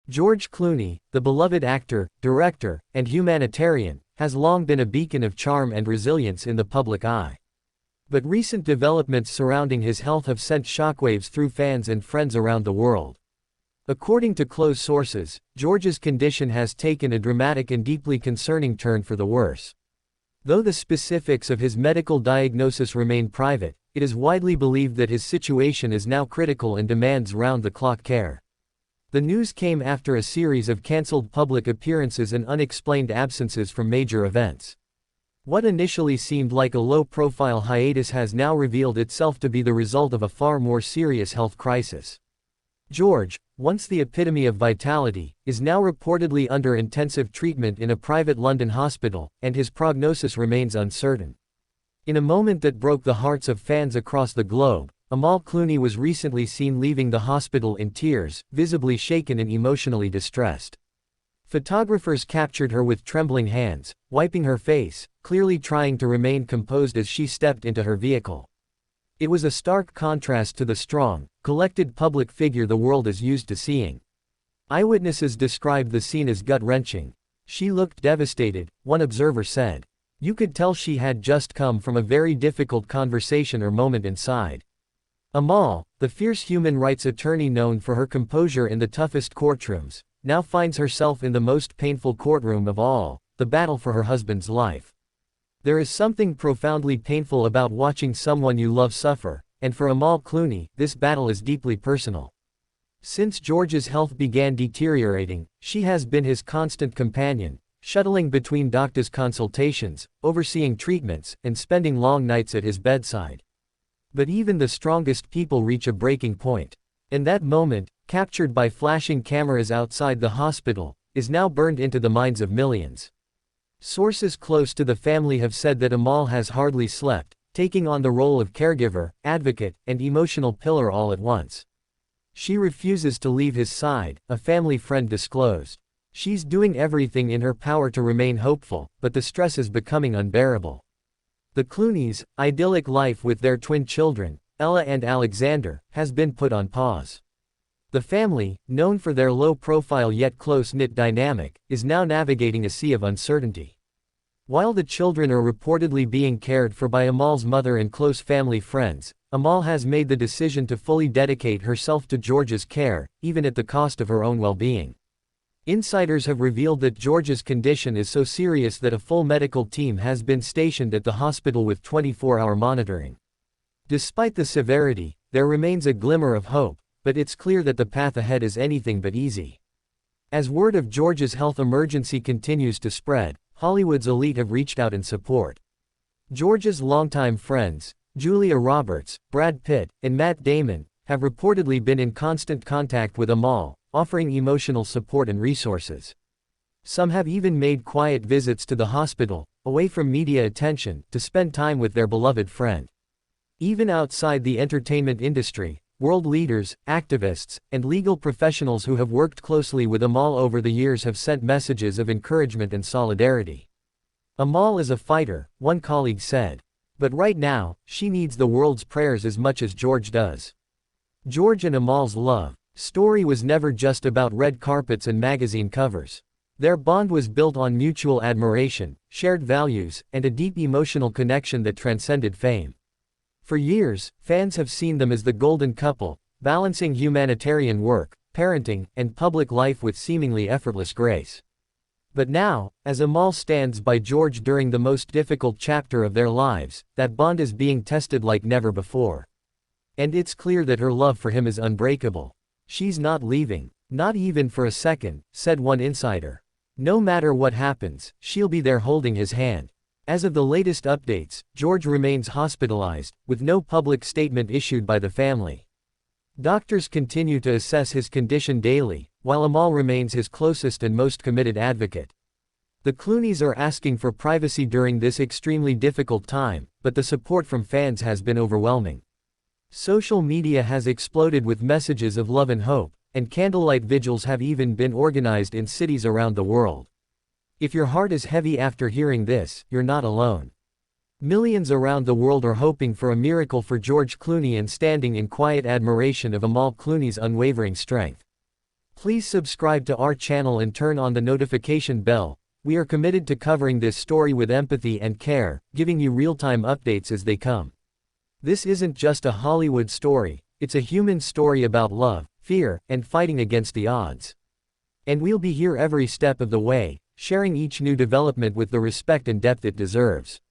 George Clooney, the beloved actor, director, and humanitarian, has long been a beacon of charm and resilience in the public eye. But recent developments surrounding his health have sent shockwaves through fans and friends around the world. According to close sources, George's condition has taken a dramatic and deeply concerning turn for the worse. Though the specifics of his medical diagnosis remain private, it is widely believed that his situation is now critical and demands round-the-clock care. The news came after a series of cancelled public appearances and unexplained absences from major events. What initially seemed like a low-profile hiatus has now revealed itself to be the result of a far more serious health crisis. George, once the epitome of vitality, is now reportedly under intensive treatment in a private London hospital, and his prognosis remains uncertain. In a moment that broke the hearts of fans across the globe, Amal Clooney was recently seen leaving the hospital in tears, visibly shaken and emotionally distressed. Photographers captured her with trembling hands, wiping her face, clearly trying to remain composed as she stepped into her vehicle. It was a stark contrast to the strong, collected public figure the world is used to seeing. Eyewitnesses described the scene as gut-wrenching. "She looked devastated," one observer said. "You could tell she had just come from a very difficult conversation or moment inside." Amal, the fierce human rights attorney known for her composure in the toughest courtrooms, now finds herself in the most painful courtroom of all, the battle for her husband's life. There is something profoundly painful about watching someone you love suffer, and for Amal Clooney, this battle is deeply personal. Since George's health began deteriorating, she has been his constant companion, shuttling between doctors' consultations, overseeing treatments, and spending long nights at his bedside. But even the strongest people reach a breaking point. And that moment, captured by flashing cameras outside the hospital, is now burned into the minds of millions. Sources close to the family have said that Amal has hardly slept, taking on the role of caregiver, advocate, and emotional pillar all at once. She refuses to leave his side, a family friend disclosed. She's doing everything in her power to remain hopeful, but the stress is becoming unbearable. The Clooneys' idyllic life with their twin children, Ella and Alexander, has been put on pause. The family, known for their low-profile yet close-knit dynamic, is now navigating a sea of uncertainty. While the children are reportedly being cared for by Amal's mother and close family friends, Amal has made the decision to fully dedicate herself to George's care, even at the cost of her own well-being. Insiders have revealed that George's condition is so serious that a full medical team has been stationed at the hospital with 24-hour monitoring. Despite the severity, there remains a glimmer of hope, but it's clear that the path ahead is anything but easy. As word of George's health emergency continues to spread, Hollywood's elite have reached out in support. George's longtime friends, Julia Roberts, Brad Pitt, and Matt Damon, have reportedly been in constant contact with Amal, offering emotional support and resources. Some have even made quiet visits to the hospital, away from media attention, to spend time with their beloved friend. Even outside the entertainment industry, world leaders, activists, and legal professionals who have worked closely with Amal over the years have sent messages of encouragement and solidarity. "Amal is a fighter," one colleague said. "But right now, she needs the world's prayers as much as George does." George and Amal's love story was never just about red carpets and magazine covers. Their bond was built on mutual admiration, shared values, and a deep emotional connection that transcended fame. For years, fans have seen them as the golden couple, balancing humanitarian work, parenting, and public life with seemingly effortless grace. But now, as Amal stands by George during the most difficult chapter of their lives, that bond is being tested like never before. And it's clear that her love for him is unbreakable. "She's not leaving. Not even for a second," said one insider. "No matter what happens, she'll be there holding his hand." As of the latest updates, George remains hospitalized, with no public statement issued by the family. Doctors continue to assess his condition daily, while Amal remains his closest and most committed advocate. The Clooneys are asking for privacy during this extremely difficult time, but the support from fans has been overwhelming. Social media has exploded with messages of love and hope, and candlelight vigils have even been organized in cities around the world. If your heart is heavy after hearing this, you're not alone. Millions around the world are hoping for a miracle for George Clooney and standing in quiet admiration of Amal Clooney's unwavering strength. Please subscribe to our channel and turn on the notification bell. We are committed to covering this story with empathy and care, giving you real-time updates as they come. This isn't just a Hollywood story, it's a human story about love, fear, and fighting against the odds. And we'll be here every step of the way, sharing each new development with the respect and depth it deserves.